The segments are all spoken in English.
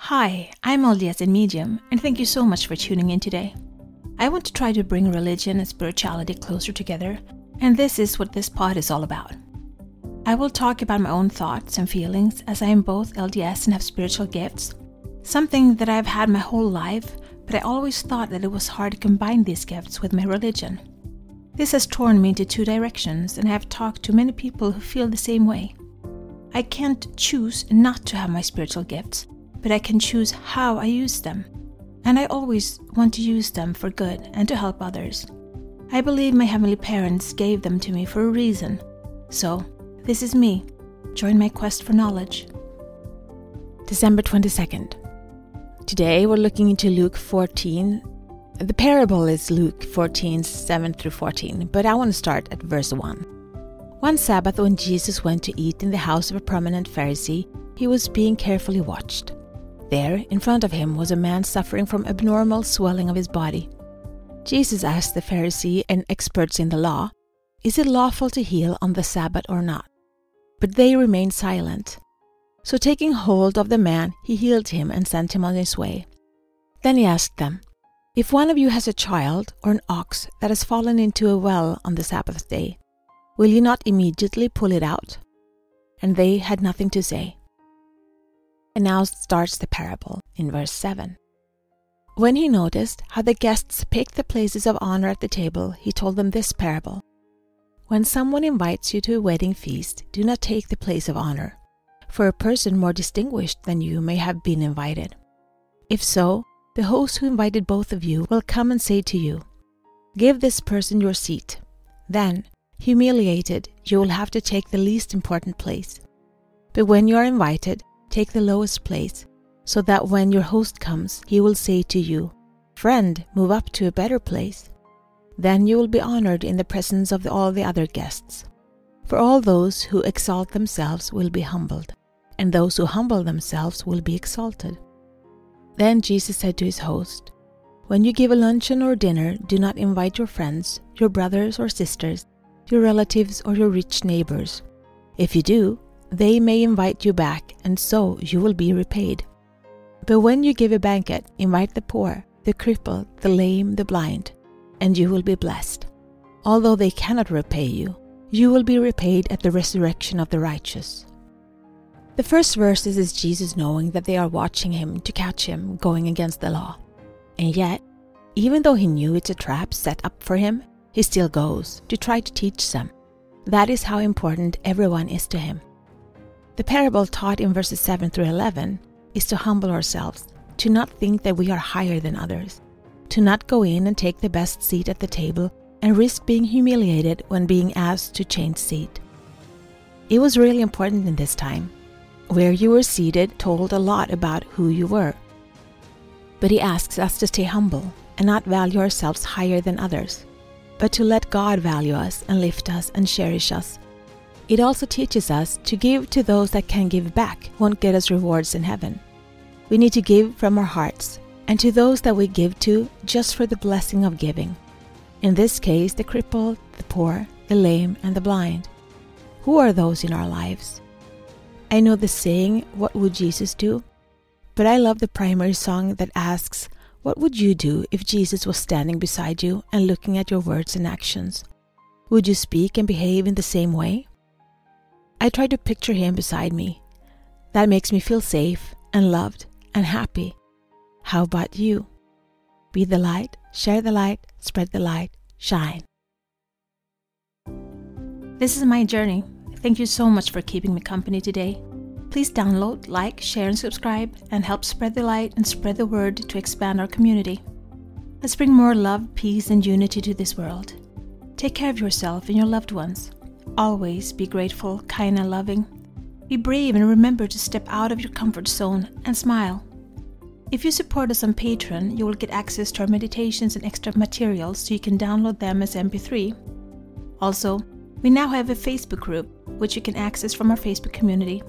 Hi, I'm LDS in Medium, and thank you so much for tuning in today. I want to try to bring religion and spirituality closer together, and this is what this pod is all about. I will talk about my own thoughts and feelings as I am both LDS and have spiritual gifts, something that I've had my whole life, but I always thought that it was hard to combine these gifts with my religion. This has torn me into two directions, and I have talked to many people who feel the same way. I can't choose not to have my spiritual gifts, but I can choose how I use them. And I always want to use them for good and to help others. I believe my heavenly parents gave them to me for a reason. So, this is me. Join my quest for knowledge. December 22nd. Today we're looking into Luke 14. The parable is Luke 14, 7 through 14, but I want to start at verse 1. One Sabbath when Jesus went to eat in the house of a prominent Pharisee, he was being carefully watched. There, in front of him, was a man suffering from abnormal swelling of his body. Jesus asked the Pharisee and experts in the law, "Is it lawful to heal on the Sabbath or not?" But they remained silent. So taking hold of the man, he healed him and sent him on his way. Then he asked them, "If one of you has a child or an ox that has fallen into a well on the Sabbath day, will you not immediately pull it out?" And they had nothing to say. And now starts the parable in verse 7. When he noticed how the guests picked the places of honor at the table, he told them this parable. When someone invites you to a wedding feast, do not take the place of honor, for a person more distinguished than you may have been invited. If so, the host who invited both of you will come and say to you, "Give this person your seat." Then, humiliated, you will have to take the least important place. But when you are invited, take the lowest place, so that when your host comes, he will say to you, "Friend, move up to a better place." Then you will be honored in the presence of all the other guests. For all those who exalt themselves will be humbled, and those who humble themselves will be exalted. Then Jesus said to his host, "When you give a luncheon or dinner, do not invite your friends, your brothers or sisters, your relatives or your rich neighbors. If you do, they may invite you back, and so you will be repaid. But when you give a banquet, invite the poor, the crippled, the lame, the blind, and you will be blessed. Although they cannot repay you, you will be repaid at the resurrection of the righteous." The first verses is Jesus knowing that they are watching him to catch him going against the law. And yet, even though he knew it's a trap set up for him, he still goes to try to teach them. That is how important everyone is to him. The parable taught in verses 7 through 11 is to humble ourselves, to not think that we are higher than others, to not go in and take the best seat at the table and risk being humiliated when being asked to change seat. It was really important in this time. Where you were seated told a lot about who you were. But he asks us to stay humble and not value ourselves higher than others, but to let God value us and lift us and cherish us. It also teaches us to give to those that can give back won't get us rewards in heaven. We need to give from our hearts, and to those that we give to just for the blessing of giving. In this case, the crippled, the poor, the lame, and the blind. Who are those in our lives? I know the saying, "What would Jesus do?" But I love the primary song that asks, "What would you do if Jesus was standing beside you and looking at your words and actions? Would you speak and behave in the same way?" I try to picture him beside me. That makes me feel safe and loved and happy. How about you? Be the light, share the light, spread the light, shine. This is my journey. Thank you so much for keeping me company today. Please download, like, share, and subscribe, and help spread the light and spread the word to expand our community. Let's bring more love, peace, and unity to this world. Take care of yourself and your loved ones. Always be grateful, kind, and loving. Be brave and remember to step out of your comfort zone and smile. If you support us on Patreon, you will get access to our meditations and extra materials so you can download them as MP3. Also, we now have a Facebook group, which you can access from our Facebook community.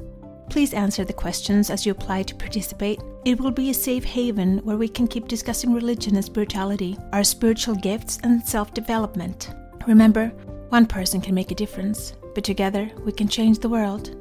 Please answer the questions as you apply to participate. It will be a safe haven where we can keep discussing religion and spirituality, our spiritual gifts, and self-development. Remember, one person can make a difference, but together we can change the world.